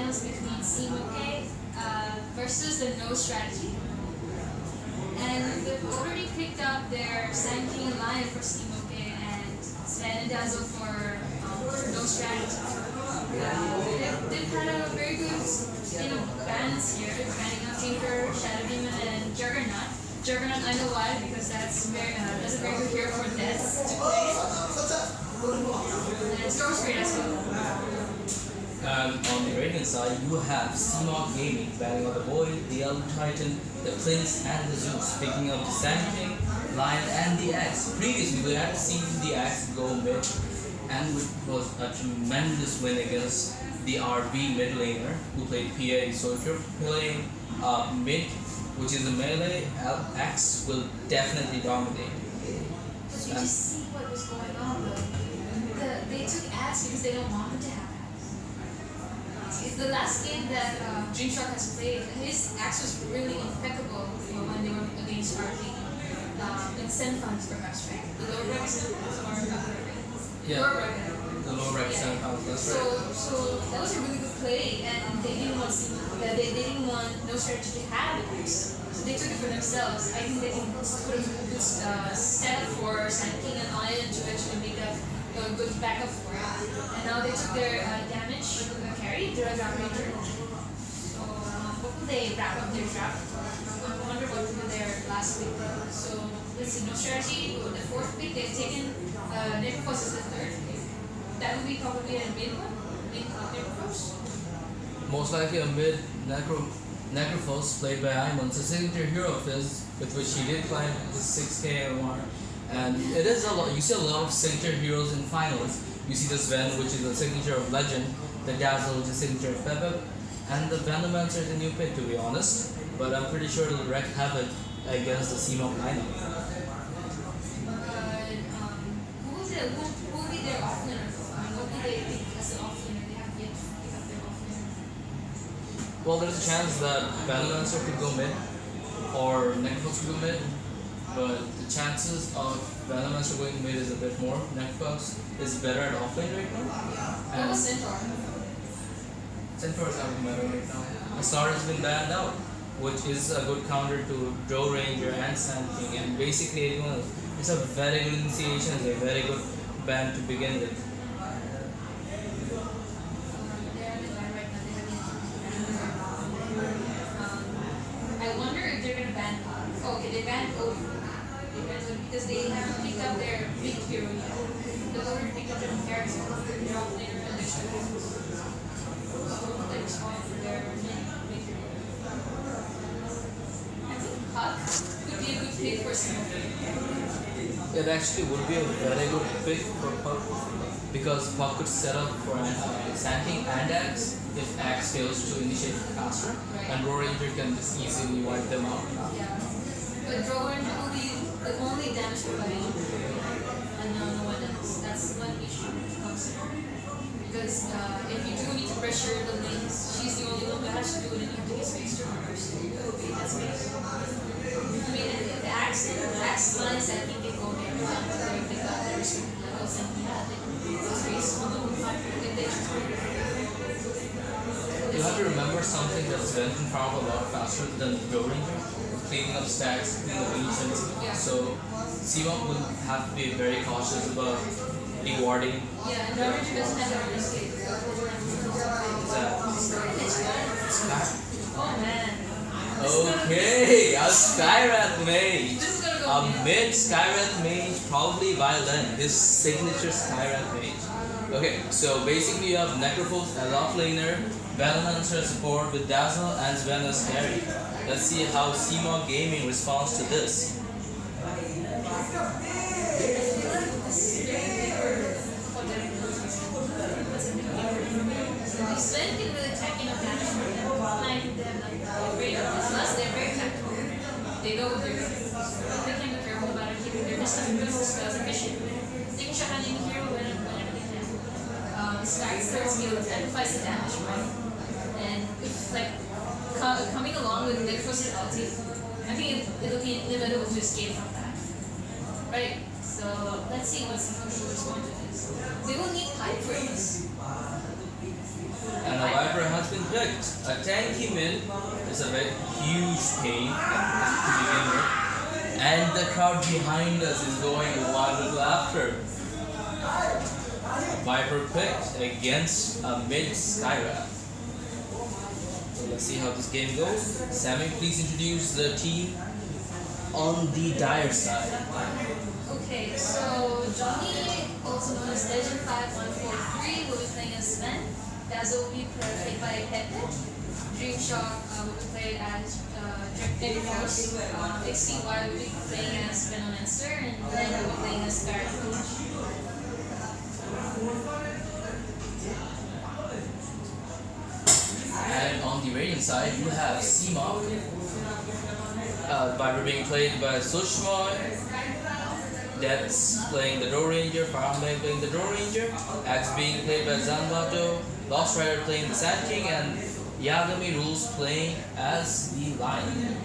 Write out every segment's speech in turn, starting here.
finals between Cmok versus the No Strategy. And they've already picked up their Sand King and Lion for Cmok and Sven and Dazzle for No Strategy. They've had a very good balance here, banning out Tinker, Shadow Demon, and Juggernaut. Juggernaut, I know why, because that's a very good hero for Deaths to play. And Storm's great as well. On the Radiant side, you have Cmok Gaming banning out the Void, the Elder Titan, the Prince, and the Zeus, picking up the Sand King, Lion, and the Axe. Previously, we had seen the Axe go mid, and it was a tremendous win against the RB mid laner who played PA. So if you're playing mid, which is a melee, Axe will definitely dominate. But you just see what was going on though. They took Axe because they don't want him to have Axe. It's the last game that Dreamshark has played. His Axe was really impeccable when they were against RB. In semifinals perhaps, right? The lower rec semifinals or Yeah. lower rec. The low rec semifinals, that's right. So that was a really good play, and they didn't want No Strategy to have it. So they took it for themselves. I think they can put a good setup for Sand King and Lion to actually make a good backup for it. And now they took their damage carry, the Draft Ranger. So what will they wrap up their draft? I wonder what will be their last pick. So let's see, No Strategy, the fourth pick, they've taken Necrophos as the third pick. That would be probably a mid one? Necrophos? Most likely a mid Necrophos played by Iman, it's a signature hero of his with which he did climb the 6k MR. And it is a lot, you see a lot of signature heroes in finals. You see the Sven, which is a signature of Legend, the Dazzle, which is a signature of Pepep, and the Venomancer is a new pick to be honest, but I'm pretty sure it'll wreak havoc against the Cmok lineup. Who will be their offlaner? What do they think as an offlaner? They have yet to pick up their offlaner. Well, there's a chance that Venomancer could go mid, or Necrophos could go mid, but the chances of Venomancer going mid is a bit more. Necrophos is better at offlane right now. What was Centaur? Centaur is not better right now. The Star has been banned out, which is a good counter to Drow Ranger and Sand King, and basically anyone else. It's a very good initiation, it's a very good ban to begin with. I wonder if they're gonna ban. Okay, they banned Odin. Because they haven't picked up their big hero yet. They've already picked up their character. They're offlaner and they're shadows. They respond for their big hero. I think Puck could be a good pick for Cmok. It actually would be a very good pick for Puck, because Puck could set up for Sand King and Axe if Axe fails to initiate faster, and Drow Ranger can just easily wipe them out. Yeah. But Drow Ranger will be the only damage providing and no one else. That's one issue to consider. Because if you do need to pressure the lanes, she's the only one that has to do it, and you have to get space to her. So that's space. I mean, if the Axe lines, I think they go there. They got their restricted levels and space on the if they just You have to remember something that Sven can farm a lot faster than Drow Ranger, cleaning up stacks in the regions. Yeah. So Cmok will have to be very cautious about rewarding. Yeah, and Drow Ranger doesn't have their escape. Oh man. Okay, a Skywrath Mage. This is gonna go A mid Skywrath Mage, probably Violent, this signature Skywrath Mage. Okay, so basically you have Necrophos as offlaner, Venomancer as support with Dazzle and Sven as carry. Let's see how Cmok Gaming responds to this. Sven can really tank enough damage for them. Like them, plus they're very tactical. They know what they're doing. They can be careful about it, keeping their distance as efficient. They can shut down any hero whenever they can. Stacks their skill, amplifies the damage, right? And if like coming along with Necrophos' ulti, I think it'll be inevitable to escape from that. Right? So let's see what Cmok will respond to this. They will need pipe for this. And a Viper has been picked. A tanky mid is a very huge pain to begin with. And the crowd behind us is going wild with laughter. Viper picked against a mid Skywrath. So let's see how this game goes. Sammy, please introduce the team on the dire side. Okay, so Johnny, also known as Legend 5143, will be playing as Sven. Dazzle will be played by Pepe. Dreamshock will be played as Eddie Force. XCY will be playing as Venomancer, and Glenn will be playing as Skyrim. And on the Radiant side, you have Cmok, Viper being played by Cmok, Debs playing the Door Ranger, Farambang playing the Door Ranger, Axe being played by Zanbato, Lost Rider playing the Sand King, and Yagami Rules playing as the Lion.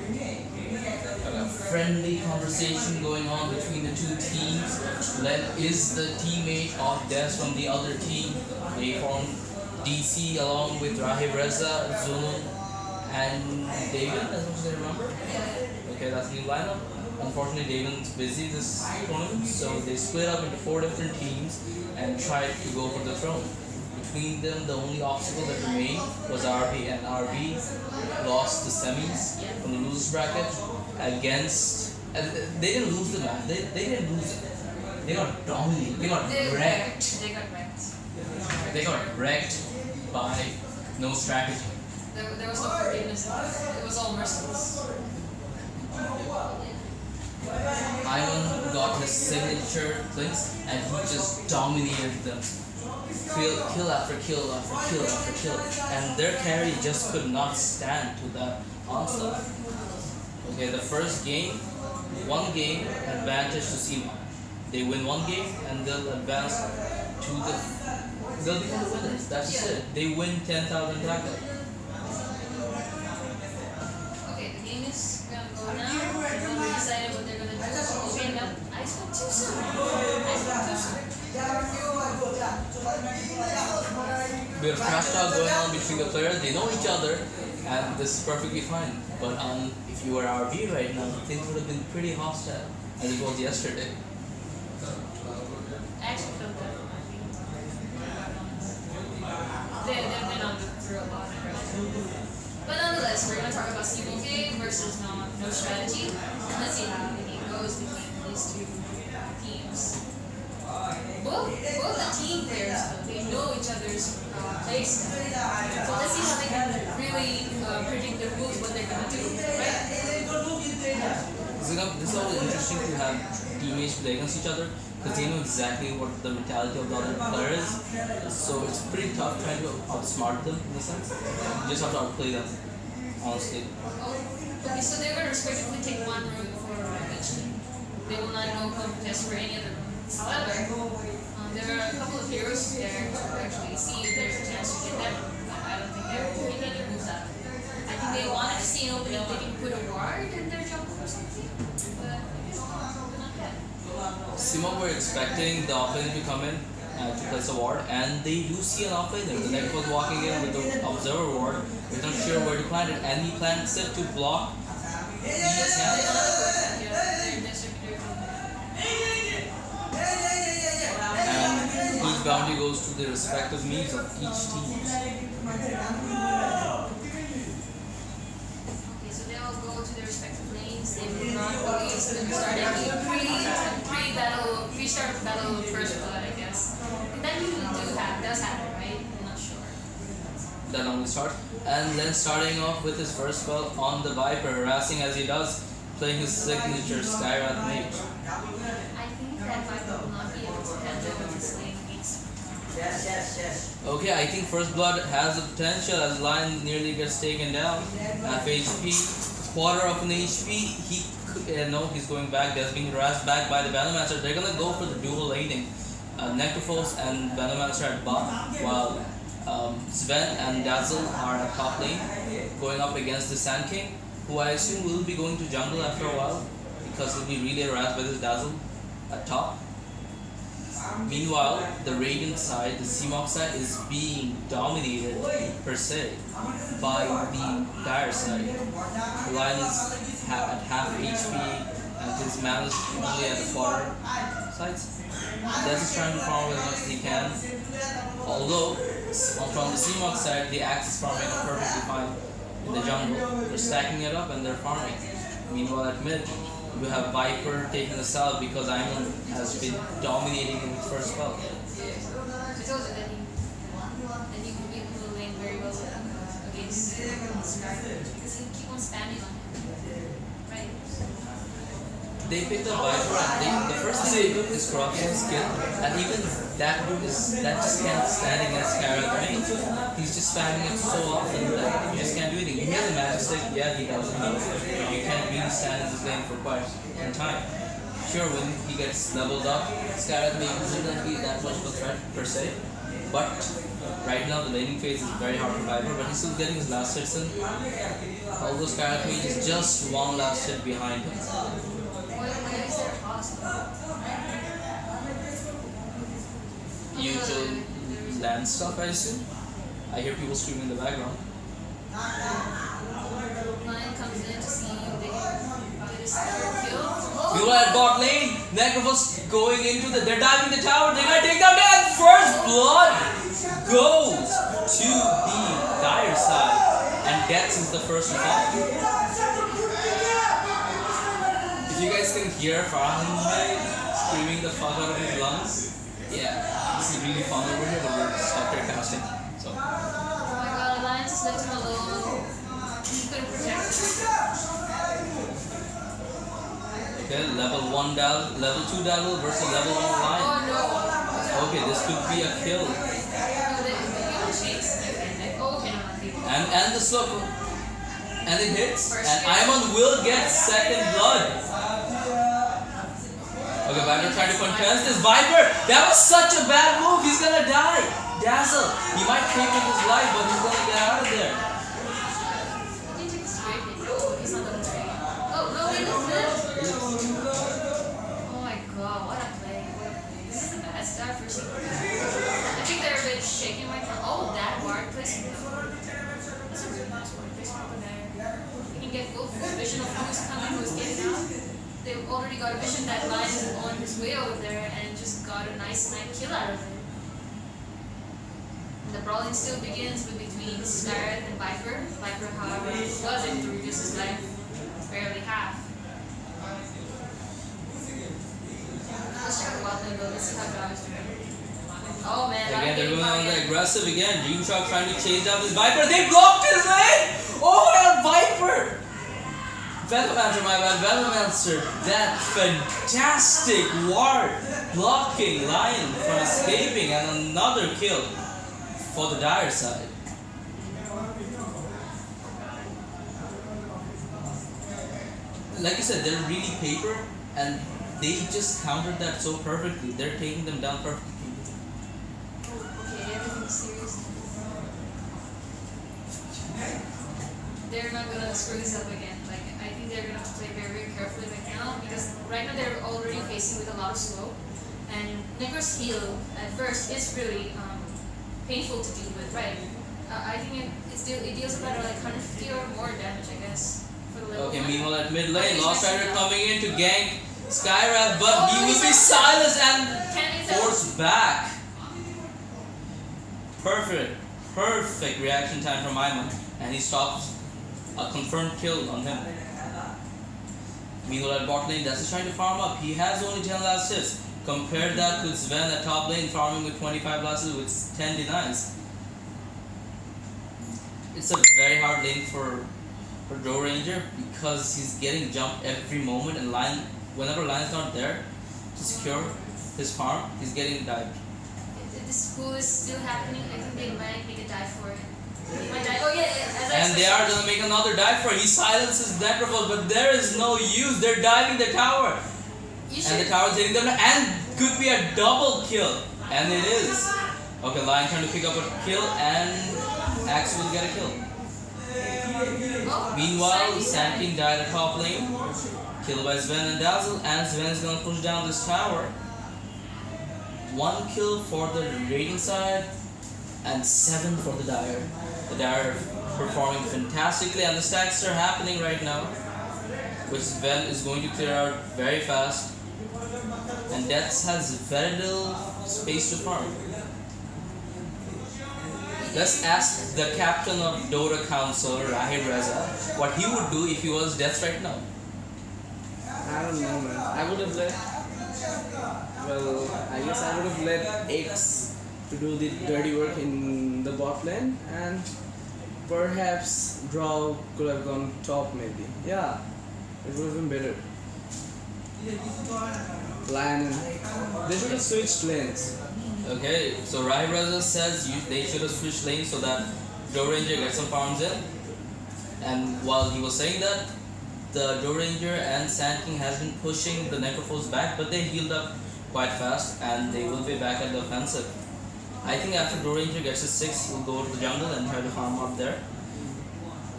A friendly conversation going on between the two teams. Len is the teammate of Debs from the other team. They formed DC along with Rahib Reza, Zulun, and David, as much as I remember. Okay, that's the new lineup. Unfortunately, David's busy this tournament, so they split up into 4 different teams and tried to go for the throne. Between them, the only obstacle that remained was RB, and RB lost the semis from the losers bracket against. They didn't lose the match. They didn't lose it. They got dominated. They got wrecked. They got wrecked. They got wrecked by no strategy. There was no forgiveness. It was all merciless. Ivan got his signature things and he just dominated them. Kill after kill after kill after kill. And their carry just could not stand to that onslaught. Okay, the first game, 1 game advantage to Cmok. They win 1 game and they'll advance to they'll become the winners. That's just it. They win 10,000 tackle. Okay, the game is gonna go now. We decided what they're gonna do. Okay, now I spoke too soon. Bit of trash talk going on between the players. They know each other, and this is perfectly fine. But if you were RB right now, things would have been pretty hostile, as it was yesterday. I actually feel good. They've been on through a lot of pressure. But nonetheless, we're going to talk about Cmok versus no strategy. And let's see how the game goes between these 2 teams. Both the team players, they know each other's plays. So let's see how they can really predict their moves, what they're going to do. Right? This is always interesting to have teammates play against each other because they know exactly what the mentality of the other player is. So it's pretty tough trying to outsmart them in a sense. You just have to outplay them, honestly. Okay, so they're going to respectively take 1 room for each team. They will not go contest for any other room. However, there are a couple of heroes there to actually see if there's a chance to get them. I don't think they're making any moves out of it. I think they wanted to see an opening if they can put a ward in their jungle or something. But not yet. Cmok were expecting the offlane to come in to place a ward, and they do see an offlane there. The next was walking in with the observer ward. He's not sure where to plant it, and he plants it to block the and each bounty goes to the respective needs of each team. Okay, so they all go to their respective lanes. They will not always start any pre-start of battle first blood, I guess. And that usually does happen, right? I'm not sure. That only starts. And then starting off with his first spell on the Viper, harassing as he does, playing his signature Skywrath Mage. I think that Viper will not be able to handle with his lane against. Yes. Okay, I think First Blood has the potential as Lion nearly gets taken down. Half HP, quarter of an HP. He's going back. There's being harassed back by the Venomancer. They're gonna go for the dual laning. Necrophos and Venomancer at bot, while Sven and Dazzle are at top lane, going up against the Sand King, who I assume will be going to jungle after a while, because he'll be really harassed by this Dazzle at top. Meanwhile, the Radiant side, the Cmok side, is being dominated per se by the Dire side. The Lion is at half HP and his mana is usually at the quarter sides. Death is trying to farm as much as he can. Although, from the Cmok side, the Axe is farming perfectly fine in the jungle. They're stacking it up and they're farming. Meanwhile, at mid, you have Viper taking the south because Aiman has been dominating in his first spell. I told you that he could be moving very well against Scar because he keep on spamming on him. Right. They picked up Viper and the first thing they do is corruption skill, and even that dude just can't stand against Scarab main. He's just spamming it so often that you just can't do anything. He has a magic stick, yeah he does, but you can't really stand in this lane for quite some time. Sure, when he gets leveled up, Scarab main isn't going to be that much of a threat per se, but right now the laning phase is very hard for Viper, but he's still getting his last hits in. Although Scarab main is just one last hit behind him. Usual land stuff, I assume. I hear people screaming in the background. Lion comes in to see if they can get his third kill. You at bot lane, Necrophos going into they're diving the tower, they're gonna take down and first blood goes to the Dire side, and Death is the first one. If you guys can hear Farhan screaming the fuck out of his lungs, yeah, this is really fun over here, but we're stuck here casting. So. Oh my god, Alliance just left him alone. He couldn't protect him. Okay, level 2 Devil versus level 1 Lion. Oh no. Okay, this could be a kill. No, they give him a chase. Oh, okay, no, And the slow. And it hits. And Aiman will get second blood. Okay, Viper trying to contest this. Viper! That was such a bad move. He's gonna die. Dazzle. He might take with his life, but he's gonna get out of there. He didn't take a straight hit. No, he's not gonna trade. Oh, no, he didn't. Oh my god, what a play. This is a bad start for Cmok. I think they're a bit shaking right now. Oh, that ward placement. That's a really nice ward placement over there. You can get full vision of who's coming, who's getting out. They've already got a vision that Lion is on his way over there and just got a nice snipe kill out of it. And the brawling still begins with between Scarab and Viper. Viper, however, was able to reduce his life barely half. Let's check the bot lane though, let's see how Dog is doing. Oh man, again, they're going on the aggressive again. Dreamshock trying to chase down this Viper. They blocked his lane! Oh my god, Viper! Venomancer, my bad, Venomancer. That fantastic ward blocking Lion from escaping, and another kill for the Dire side. Like I said, they're really paper, and they just countered that so perfectly. They're taking them down perfectly. Okay, everything's serious. They're not gonna screw this up again. I think they're gonna have to play very, very carefully right now because right now they're already facing with a lot of slow, and Necro's heal at first is really painful to deal with, right? I think it deals about like 150 or more damage, I guess. For the level Okay, 1. meanwhile at mid lane, Lost Rider coming in to gank Skywrath, but he will be silenced and forced back. Perfect reaction time from Aiman, and he stops a confirmed kill on him. Meanwhile at bot lane, Death is trying to farm up. He has only 10 last hits. Compare that with Sven at top lane farming with 25 last hits with 10 denies. It's a very hard lane for Joe Ranger because he's getting jumped every moment, and whenever Lion's not there to secure his farm, he's getting dived. If this pool is still happening, I think they might make a dive for it. They might dive. Oh yeah, and they are gonna make another dive for it. He silences Necrophos, but there is no use. They're diving the tower. And the tower's hitting them, and could be a double kill. And it is. Okay, Lion trying to pick up a kill, and Axe will get a kill. Oh, Meanwhile, Sand King died at top lane. Killed by Sven and Dazzle, and Sven's gonna push down this tower. 1 kill for the raiding side and 7 for the Dire. The Dire performing fantastically, and the stacks are happening right now, which Vel is going to clear out very fast. And Deaths has very little space to farm. Let's ask the captain of Dota Council, Rahid Reza, what he would do if he was Deaths right now. I don't know, man. I would have let. Well, I guess I would have let X to do the dirty work in the bot lane, and perhaps Draw could have gone top maybe. Yeah, it would have been better. Lion, they should have switched lanes. Okay, so Rahid Reza says they should have switched lanes so that Joe Ranger gets some farms in. And while he was saying that, the Joe Ranger and Sand King has been pushing the Necrophos back, but they healed up quite fast and they will be back at the offensive. I think after Joe Ranger gets his 6, he'll go to the jungle and try to farm up there.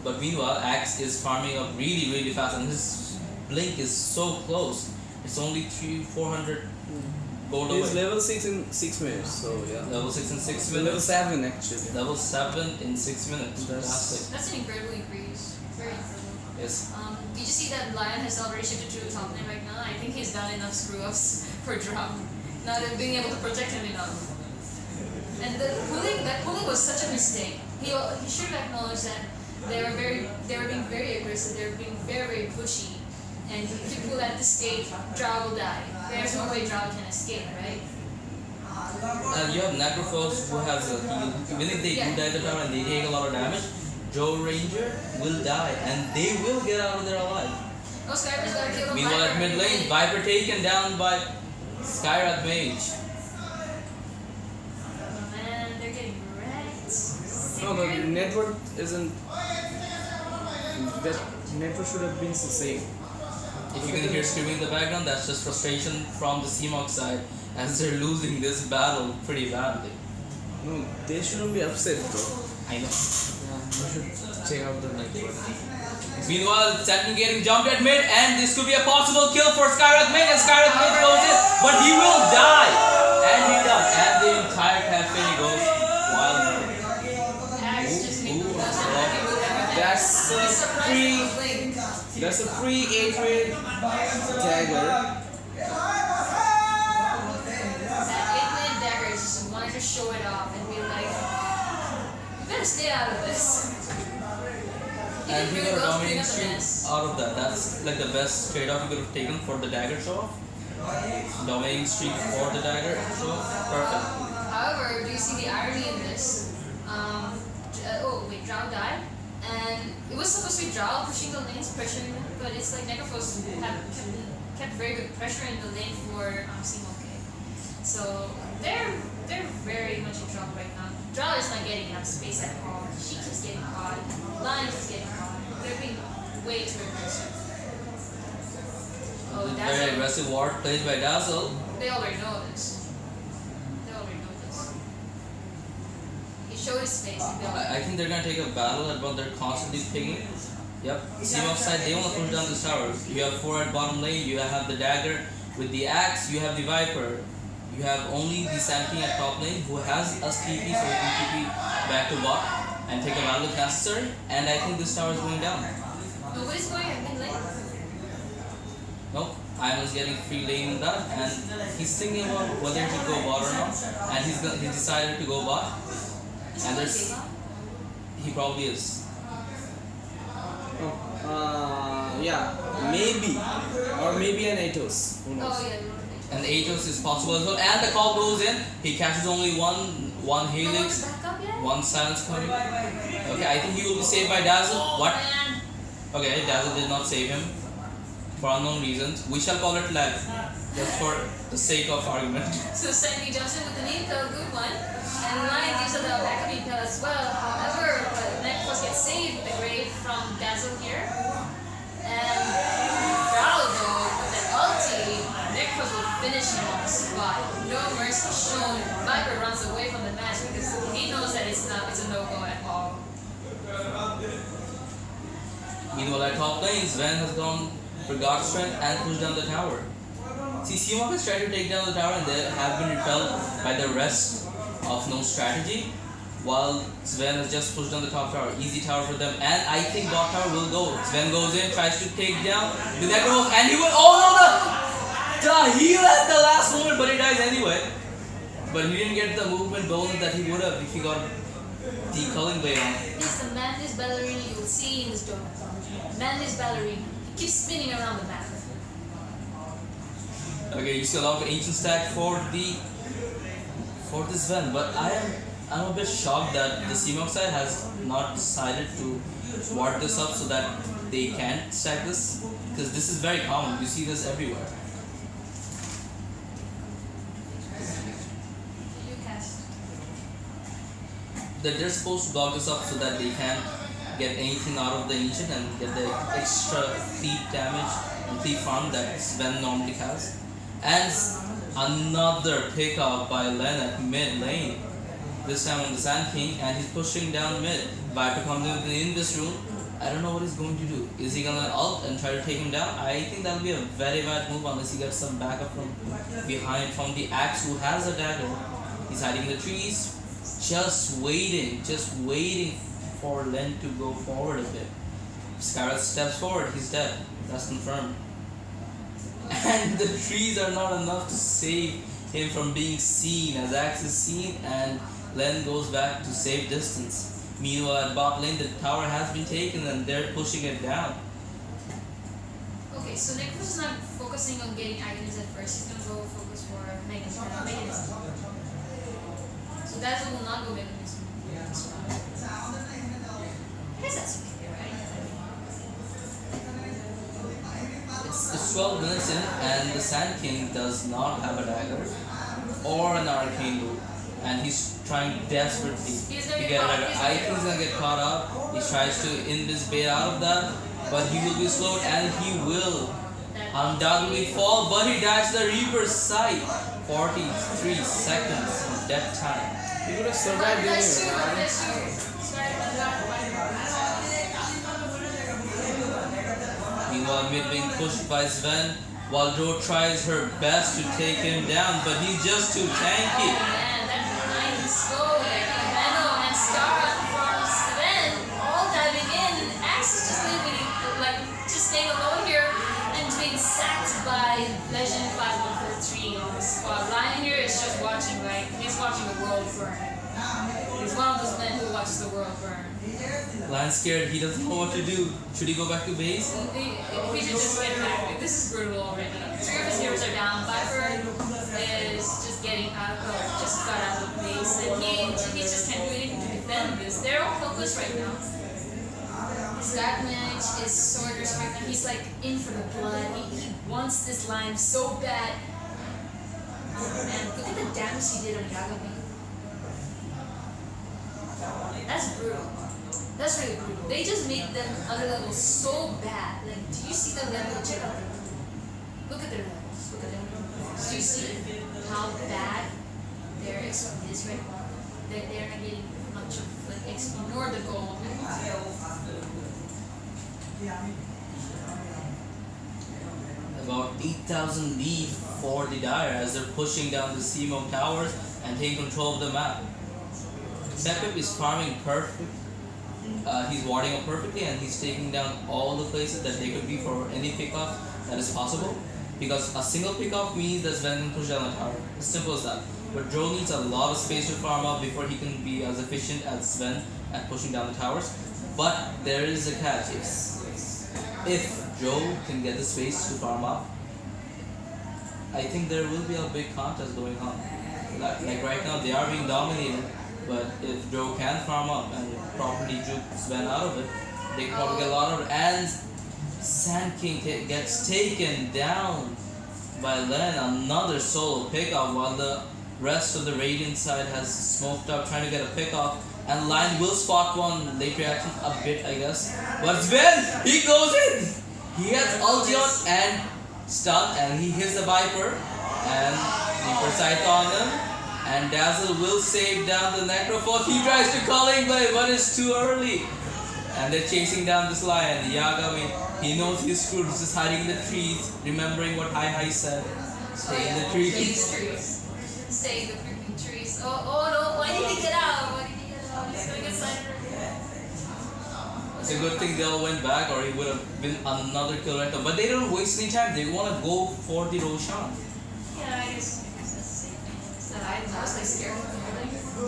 But meanwhile, Axe is farming up really, really fast, and his blink is so close. It's only 400 gold away. He's level 6 in 6 minutes, so yeah. Level 6 in 6 Level minutes. 7 actually. Level 7 in 6 minutes. Fantastic. That's an incredible increase. Very incredible. Yes. Did you see that Lion has already shifted to top lane right now? I think he's done enough screw-ups for Drum, not being able to protect him enough. And that pulling was such a mistake. He should have acknowledged that they were being very aggressive. They were being very, very pushy. And if you pull at this stage, Drow will die. There's no way Drow can escape, right? And you have Necrophos who has a heal. Even if they do die to tower and they take a lot of damage, Joe Ranger will die and they will get out of there alive. Oh, Skyra's gotta kill him. Meanwhile at mid lane, Viper taken down by Skyrath Mage. Oh man, they're getting wrecked. No, the network isn't. That network should have been the same. If you can hear screaming in the background, that's just frustration from the Cmok side as they're losing this battle pretty badly. No, they shouldn't be upset though. I know. You should check out the network. Meanwhile, Saturn getting jumped at mid, and this could be a possible kill for Skyrath Mage, and Skyrath Mage goes in, but he will die! And he does, and the entire cafe goes wild. That's a pre-8-raid dagger. That 8-man dagger just wanted to show it off and be like, you better stay out of this. And he got a dominating up the streak mess. out of that. That's like the best trade-off you could have taken for the dagger show-off. Dominating streak for the dagger show-off. Perfect. However, do you see the irony in this? Drow died, and it was supposed to be Drow pushing the lanes, pressuring them, but it's like Necrophos kept very good pressure in the lane for Cmok. So they're very much in trouble right now. Drow is not getting enough space at all. She keeps getting caught. Lion is getting caught. They're being way too aggressive. Oh, Very Dazzle. aggressive ward played by Dazzle. They already know this. They already know this. He showed his face. I think they're gonna take a battle at what they're constantly picking. Yep. Cmok side, they want to push down this tower. You have 4 at bottom lane, you have the dagger with the axe, you have the Viper. You have only the Sand King at top lane who has a TP, so he can TP back to bot and take a battle if necessary. And I think this tower is going down. Nobody's going at mid lane. Nope. Iman's getting free lane in that, and he's thinking about whether he should go bot or not. And he decided to go bot. And there's he probably is. Yeah, maybe, or maybe an Atos. Who knows? Oh yeah. And the Aegis is possible as well. And the call goes in. He catches only one Helix, one silence coming. Okay, I think he will be saved by Dazzle. What? Man. Okay, Dazzle did not save him for unknown reasons. We shall call it lag, just for the sake of argument. So Sandy jumps in with an intel, good one. And Lion gives a little backup intel as well. However, Necrophos gets saved with the grave from Dazzle here. And Drow though, with that ulti, Necrophos will finish him on the spot. No mercy shown. Viper runs away from the match because he knows that it's a no-go at all. Meanwhile, at top lane, Sven has gone for God Strength and pushed down the tower. See, Cmok has tried to take down the tower and they have been repelled by the rest of no strategy. While Sven has just pushed down the top tower. Easy tower for them. And I think bot tower will go. Sven goes in, tries to take down the Necro, and he will. Oh no! The heal at the last moment, but he dies anyway. But he didn't get the movement bonus that he would have if he got the culling blade on. It's the Mantis ballerina you will see in this donut. Mantis ballerina. It keeps spinning around the map. Okay, you see a lot of ancient stack for this Sven, but I'm a bit shocked that the Cmok side has not decided to ward this up so that they can't stack this, because this is very common. You see this everywhere. You cast. That they're supposed to block this up so that they can't get anything out of the ancient and get the extra creep damage and creep farm that Sven normally has. And another pickup by Len at mid lane. This time on the Sand King, and he's pushing down mid. Viper comes in this room. I don't know what he's going to do. Is he gonna ult and try to take him down? I think that'll be a very bad move unless he gets some backup from behind from the Axe who has a dagger. He's hiding in the trees, just waiting for Len to go forward a bit. If Scarlet steps forward, he's dead. That's confirmed. And the trees are not enough to save him from being seen, as Axe is seen and Len goes back to safe distance. Meanwhile at bot lane the tower has been taken and they're pushing it down. Okay, so Necros is not focusing on getting items at first, he's gonna go focus for mechanism. So Dazzle will not go mechanism. I guess that's okay, right? It's 12 minutes in and the Sand King does not have a dagger or an arcane loop, and he's trying desperately to get a dagger. I think he's gonna get caught up. He tries to invis bait out of that, but he will be slowed and he will undoubtedly fall, but he dies to the Reaper's sight. 43 seconds of death time. He would have survived anyway. Meanwhile, mid being pushed by Sven, while Dro tries her best to take him down, but he's just too tanky. Oh man, that line is so like Venom and Star from Sven all diving in. Axe is just leaving, like, just staying alone here and being sacked by Legend 5143 on the squad. Lion here is just watching, like, he's watching the world burn. He's one of those men who watches the world burn. Lion's scared, he doesn't know what to do. Should he go back to base? We should just get back. This is brutal already. 3 of his heroes are down. Viper is just getting out of, just got out of the base, and he just can't do anything to defend this. They're all helpless right now. His God Mage is Sworders right now. He's like in for the blood. He wants this line so bad. Oh man, look at the damage he did on Yagami. That's brutal. That's really brutal. They just made them other levels so bad. Like, do you see the level? Check out their level. Look at their levels. Look at their levels. Do you see how bad their XP is right now? They're not getting much of like XP nor the gold. About 8,000 leave for the Dire as they're pushing down the Cmok towers and taking control of the map. Sepip is farming perfect. He's warding up perfectly and he's taking down all the places that they could be for any pickoff that is possible. Because a single pickoff means that Sven can push down the tower. As simple as that. But Dro needs a lot of space to farm up before he can be as efficient as Sven at pushing down the towers. But there is a catch. If Dro can get the space to farm up, I think there will be a big contest going on. Like right now they are being dominated. But if Dro can farm up and properly juke Sven out of it, they can probably get a lot of it. And Sand King gets taken down by Len, another solo pickoff, while the rest of the Radiant side has smoked up trying to get a pickoff. And Lion will spot one late reaction a bit, I guess. But Sven, he goes in! He has ulti on and stun, and he hits the Viper. And Reaper sight on him. And Dazzle will save down the Necrophos. He tries to Culling Blade, but it's too early. And they're chasing down this Lion. Yagami, he knows he's screwed. He's just hiding in the trees, remembering what Hi said. Stay in the Stay in trees. the trees. Stay in the freaking trees. Oh no, why did he get out? Why did he get out? He's gonna get signed. It's a good thing they all went back, or he would have been another kill right now. But they don't waste any time. They want to go for the Roshan. Yeah, I guess that's the same thing. So I was like scared of them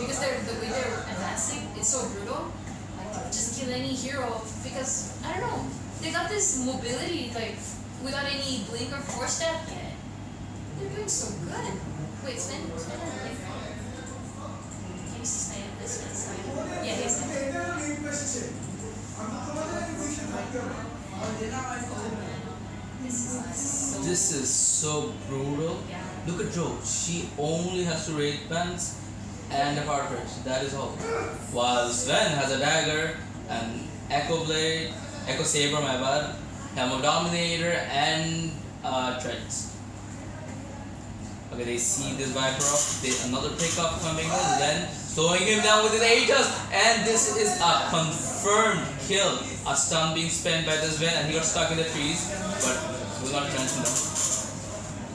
because the way they're advancing, it's so brutal. Like they would just kill any hero because I don't know. They got this mobility like without any blink or force step. Yeah, they're doing so good. Wait, Sven. Can you see Sven? This Sven. Yeah, he's there. This is so brutal. Yeah. Look at Jo. She only has to raid pants and a power purge. That is all. While Sven has a dagger, an echo blade, echo saber, my bad, helm of dominator, and treads. Okay, they see this Viper up. Another pickup coming in, then slowing him down with his Aegis, and this is a confirmed kill. A stun being spent by this Sven, and he got stuck in the trees, but will not trench him down.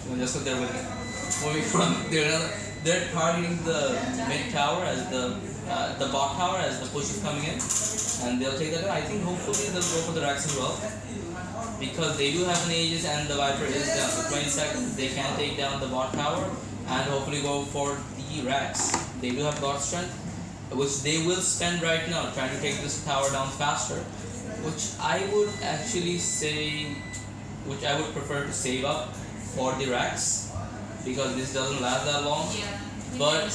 We'll just go there with him. Moving from they're targeting the mid tower as the bot tower as the push is coming in, and they'll take that down. I think hopefully they'll go for the racks as well, because they do have an Aegis and the Viper is down. For 20 seconds they can take down the bot tower and hopefully go for the racks. They do have god strength, which they will spend right now trying to take this tower down faster, which I would actually say, which I would prefer to save up for the racks, because this doesn't last that long. Yeah. But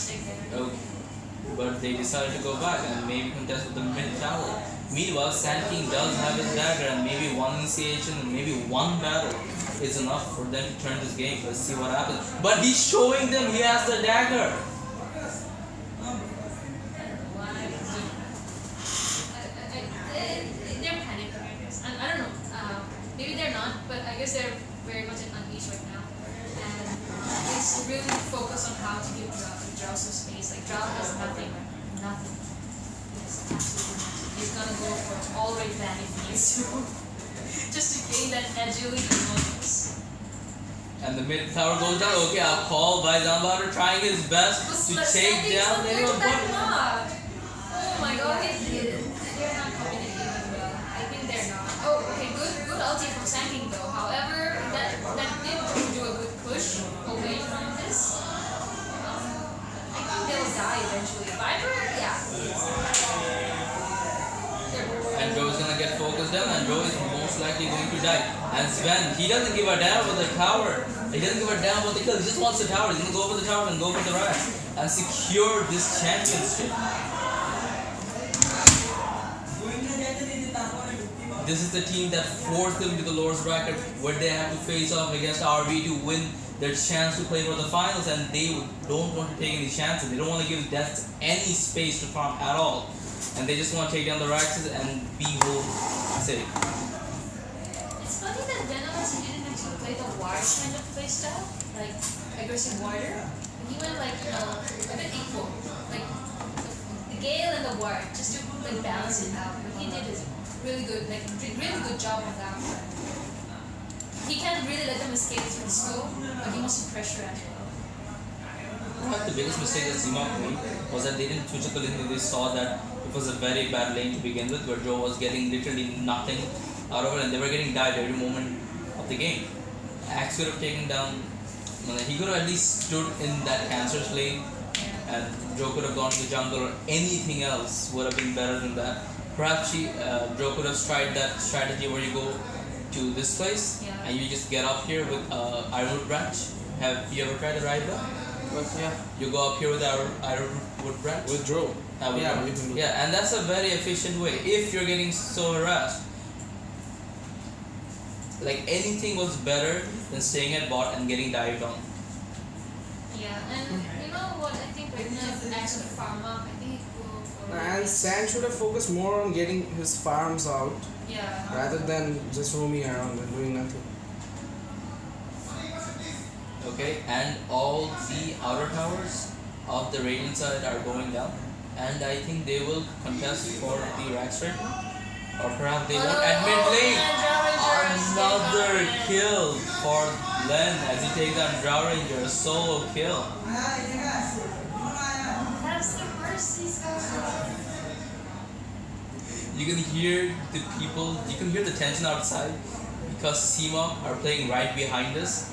but they decided to go back and maybe contest with the mid tower. Meanwhile, Sand King does have his dagger, and maybe one initiation and maybe one battle is enough for them to turn this game. Let's see what happens. But he's showing them he has the dagger. They're panicking, I guess. I don't know. Maybe they're not, but I guess they're very much at unease right now. And it's really focused on how to give Drow some space. Like Drow has nothing, nothing. He has absolutely nothing. He's gonna go for all right plan if he needs to, just to gain that agility bonus. And the mid tower goes down. Okay, I'll call by Zambader trying his best to take down the Oh but my god, they're not coming in even well. I think they're not. Oh, okay, good ulti from Sanking though. However, that did do a good push away from this. I think they'll die eventually. Viper, yeah. and Joe is gonna get focused down, and Joe is most likely going to die. And Sven, he doesn't give a damn about the tower. He doesn't give a damn about the kill. He just wants the tower. He's gonna go over the tower and go for the racks and secure this championship. This is the team that forced them to the lowest bracket, where they have to face off against RB to win their chance to play for the finals, and they don't want to take any chances. They don't want to give Death any space to farm at all, and they just want to take down the racks and be whole safe. It's funny that Venomous didn't actually play the ward kind of playstyle, like aggressive warder. He went like a bit equal, like the Gale and the ward, just to like balance it out. What he did is really good, like did really good job of that. He can't really let them escape through the snow, but he wants to pressure as well. The biggest mistake that Cmok made was that they didn't switch up the lane. They saw that it was a very bad lane to begin with, where Joe was getting literally nothing out of it, and they were getting died every moment of the game. Axe could have taken down, he could have at least stood in that Cancer's lane, and Joe could have gone to the jungle, or anything else would have been better than that. Perhaps Joe could have tried that strategy where you go to this place and you just get up here with Ironwood branch. Have you ever tried the ride though? But yeah, You go up here with Ironwood branch. with Drow. Yeah, you can do yeah, and that's a very efficient way if you're getting so harassed. Like anything was better than staying at bot and getting dived on. Yeah, and you know what? I think right now if actually farm up, I think it will go for And Sand should have focused more on getting his farms out yeah. rather than just roaming around and doing nothing. Okay, and all the outer towers of the Radiant side are going down, and I think they will contest for the racks right now. Or perhaps they won't. At mid lane, another kill for Len, as you take down Drow Ranger, a solo kill. That's the mercy, Scott. You can hear the people, you can hear the tension outside because Cmok are playing right behind us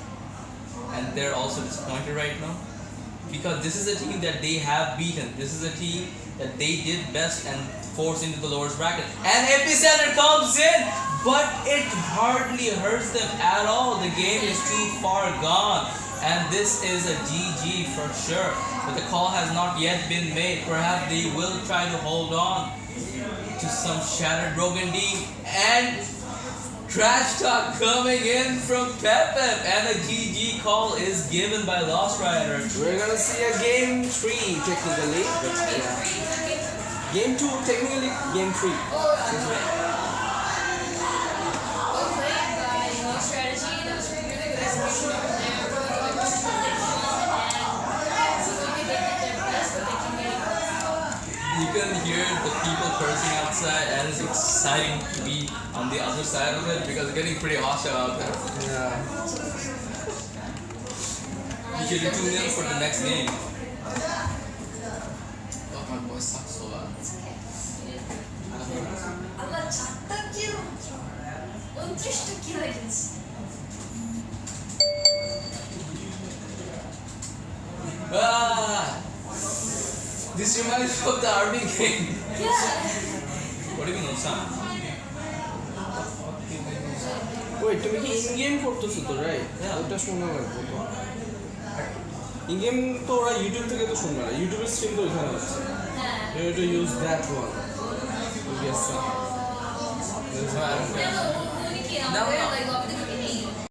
and they're also disappointed right now because this is a team that they have beaten. This is a team that they did best and forced into the lowest bracket. And Epicenter comes in, but it hardly hurts them at all. The game is too far gone. And this is a GG for sure. But the call has not yet been made. Perhaps they will try to hold on to some shattered broken D. And trash talk coming in from Pepep. And a GG call is given by Lost Rider. We're gonna see a game 3 technically, but yeah. Game 2 technically, game 3. Well played by No Strategy. That was really good execution over there. Really good and maybe they did their best, but they can get it. You can hear the people cursing outside, and it's exciting to be on the other side of it because it's getting pretty hostile out there. Yeah. You should do 2-0 for the next game. Oh, my voice sucks so loud. It's okay. 아마 작다 키로 언제부터 기다리겠어? Ah! This reminds me of the army game. Yeah. What do you mean, Sam? Wait, তুমি কি in game করতেছো তো right? Yeah. ওটা শোনা লাগবে তো। In game তো ওরা ইউটিউব থেকে তো শুনবে না, ইউটিউবের স্ট্রিম তো ওখানে হচ্ছে। You have to use that one. Yes, sir. I don't care. Yeah, but when you came out No, there, no. like,